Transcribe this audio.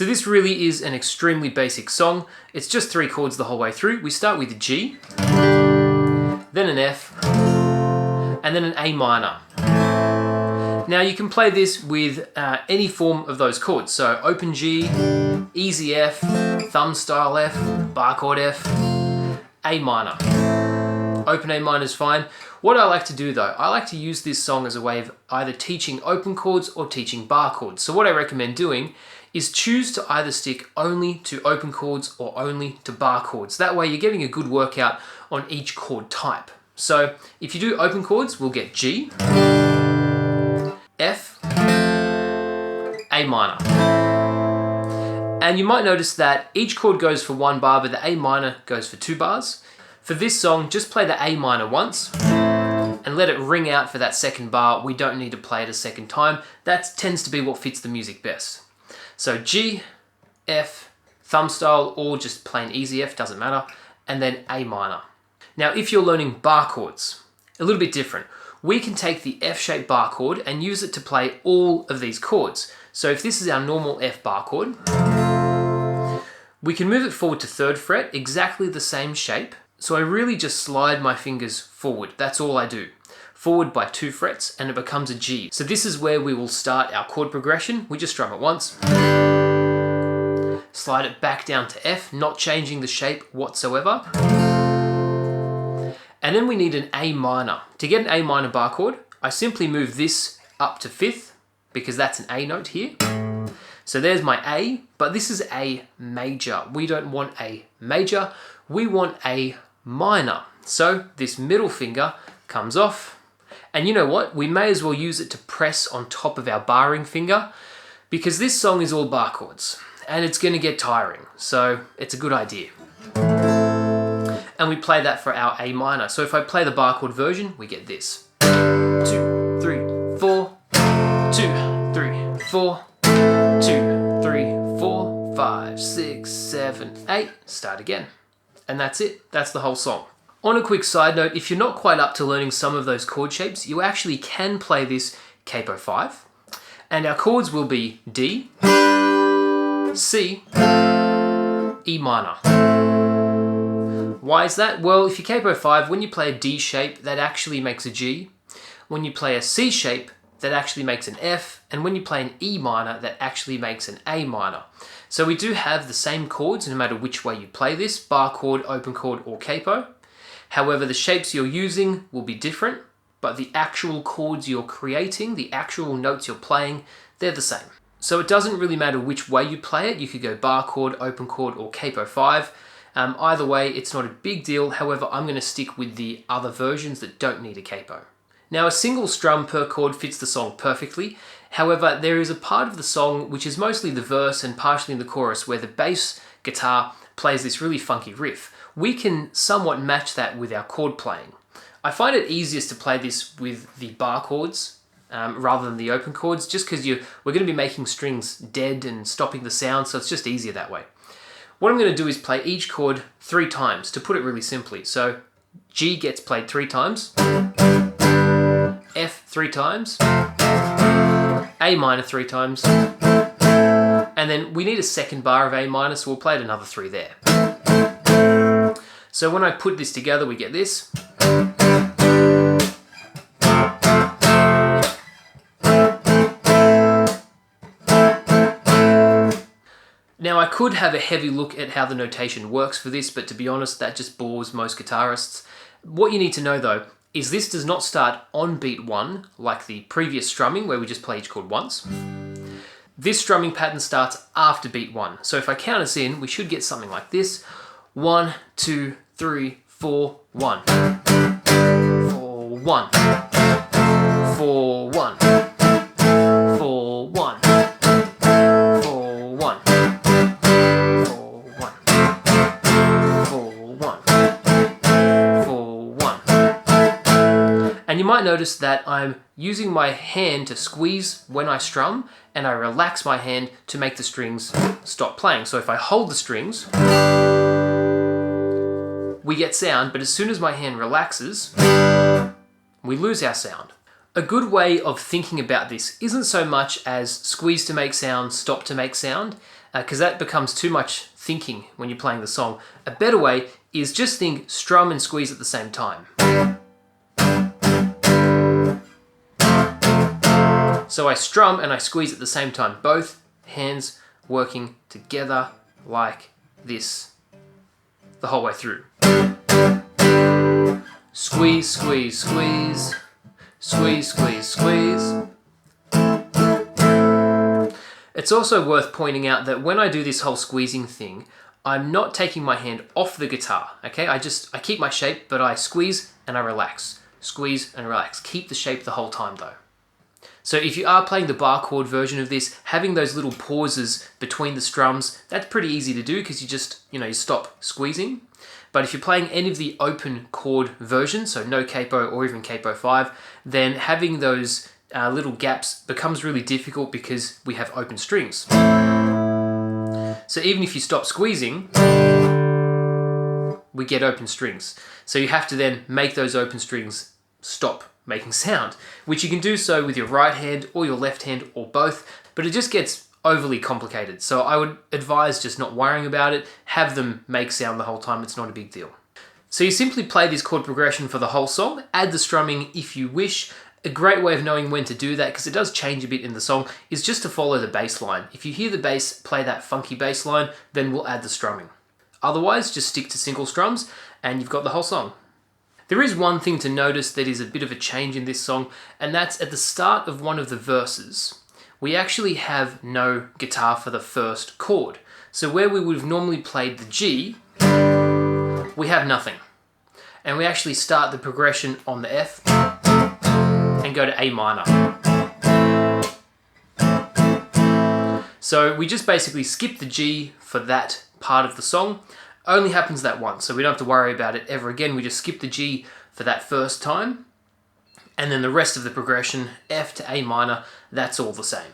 So this really is an extremely basic song. It's just 3 chords the whole way through. We start with a G, then an F, and then an A minor. Now you can play this with any form of those chords. So open G, easy F, thumb style F, bar chord F, A minor. Open A minor is fine. What I like to do though, I like to use this song as a way of either teaching open chords or teaching bar chords. So what I recommend doing is choose to either stick only to open chords or only to bar chords. That way you're getting a good workout on each chord type. So if you do open chords, we'll get G, F, A minor. And you might notice that each chord goes for 1 bar, but the A minor goes for 2 bars. For this song, just play the A minor once and let it ring out for that 2nd bar. We don't need to play it a 2nd time. That tends to be what fits the music best. So G, F, thumb style, or just plain easy F, doesn't matter, and then A minor. Now, if you're learning bar chords, a little bit different. We can take the F-shaped bar chord and use it to play all of these chords. So if this is our normal F bar chord, we can move it forward to 3rd fret, exactly the same shape. So I really just slide my fingers forward. That's all I do. Forward by 2 frets and it becomes a G. So this is where we will start our chord progression. We just strum it once, slide it back down to F, not changing the shape whatsoever. And then we need an A minor. To get an A minor bar chord, I simply move this up to 5th because that's an A note here. So there's my A, but this is A major. We don't want A major, we want A minor. So this middle finger comes off, and you know what? We may as well use it to press on top of our barring finger because this song is all bar chords and it's gonna get tiring. So it's a good idea. And we play that for our A minor. So if I play the bar chord version, we get this. 2, 3, 4, 2, 3, 4, 2, 3, 4, 5, 6, 7, 8. Start again. And that's it. That's the whole song. On a quick side note, if you're not quite up to learning some of those chord shapes, you actually can play this capo 5. And our chords will be D, C, E minor. Why is that? Well, if you capo 5, when you play a D shape, that actually makes a G. When you play a C shape, that actually makes an F. And when you play an E minor, that actually makes an A minor. So we do have the same chords no matter which way you play this, bar chord, open chord, or capo. However, the shapes you're using will be different, but the actual chords you're creating, the actual notes you're playing, they're the same. So it doesn't really matter which way you play it. You could go bar chord, open chord, or capo 5. Either way, it's not a big deal. However, I'm going to stick with the other versions that don't need a capo. Now, a single strum per chord fits the song perfectly. However, there is a part of the song which is mostly the verse and partially the chorus where the bass guitar plays this really funky riff. We can somewhat match that with our chord playing. I find it easiest to play this with the bar chords rather than the open chords, just because we're going to be making strings dead and stopping the sound, so it's just easier that way. What I'm going to do is play each chord 3 times, to put it really simply. So G gets played 3 times, F 3 times, A minor 3 times, and then we need a 2nd bar of A minor, so we'll play it another 3 there. So when I put this together, we get this. Now I could have a heavy look at how the notation works for this, but to be honest, that just bores most guitarists. What you need to know though, is this does not start on beat 1, like the previous strumming where we just play each chord once. This strumming pattern starts after beat 1. So if I count us in, we should get something like this. 1, 2, 3, 4, 1. 4, 1. 4, 1. 4, 1. 4, 1. 4, 1. 4, 1. 4, 1. And you might notice that I'm using my hand to squeeze when I strum, and I relax my hand to make the strings stop playing. So if I hold the strings, we get sound, but as soon as my hand relaxes, we lose our sound. A good way of thinking about this isn't so much as squeeze to make sound, stop to make sound. because that becomes too much thinking when you're playing the song. A better way is just think strum and squeeze at the same time. So I strum and I squeeze at the same time, both hands working together like this the whole way through. Squeeze, squeeze, squeeze, squeeze, squeeze, squeeze. It's also worth pointing out that when I do this whole squeezing thing, I'm not taking my hand off the guitar, okay? I keep my shape, but I squeeze and I relax. Squeeze and relax. Keep the shape the whole time though. So if you are playing the bar chord version of this, having those little pauses between the strums, that's pretty easy to do because you just, you stop squeezing. But if you're playing any of the open chord versions, so no capo or even capo 5, then having those little gaps becomes really difficult because we have open strings. So even if you stop squeezing, we get open strings. So you have to then make those open strings stop making sound, which you can do so with your right hand or your left hand or both, but it just gets overly complicated. So I would advise just not worrying about it, have them make sound the whole time, it's not a big deal. So you simply play this chord progression for the whole song, add the strumming if you wish. A great way of knowing when to do that, because it does change a bit in the song, is just to follow the bass line. If you hear the bass play that funky bass line, then we'll add the strumming. Otherwise, just stick to single strums and you've got the whole song. There is one thing to notice that is a bit of a change in this song, and that's at the start of one of the verses. We actually have no guitar for the first chord. So where we would have normally played the G, we have nothing. And we actually start the progression on the F and go to A minor. So we just basically skip the G for that part of the song. Only happens that once, so we don't have to worry about it ever again. We just skip the G for that first time, and then the rest of the progression, F to A minor, that's all the same.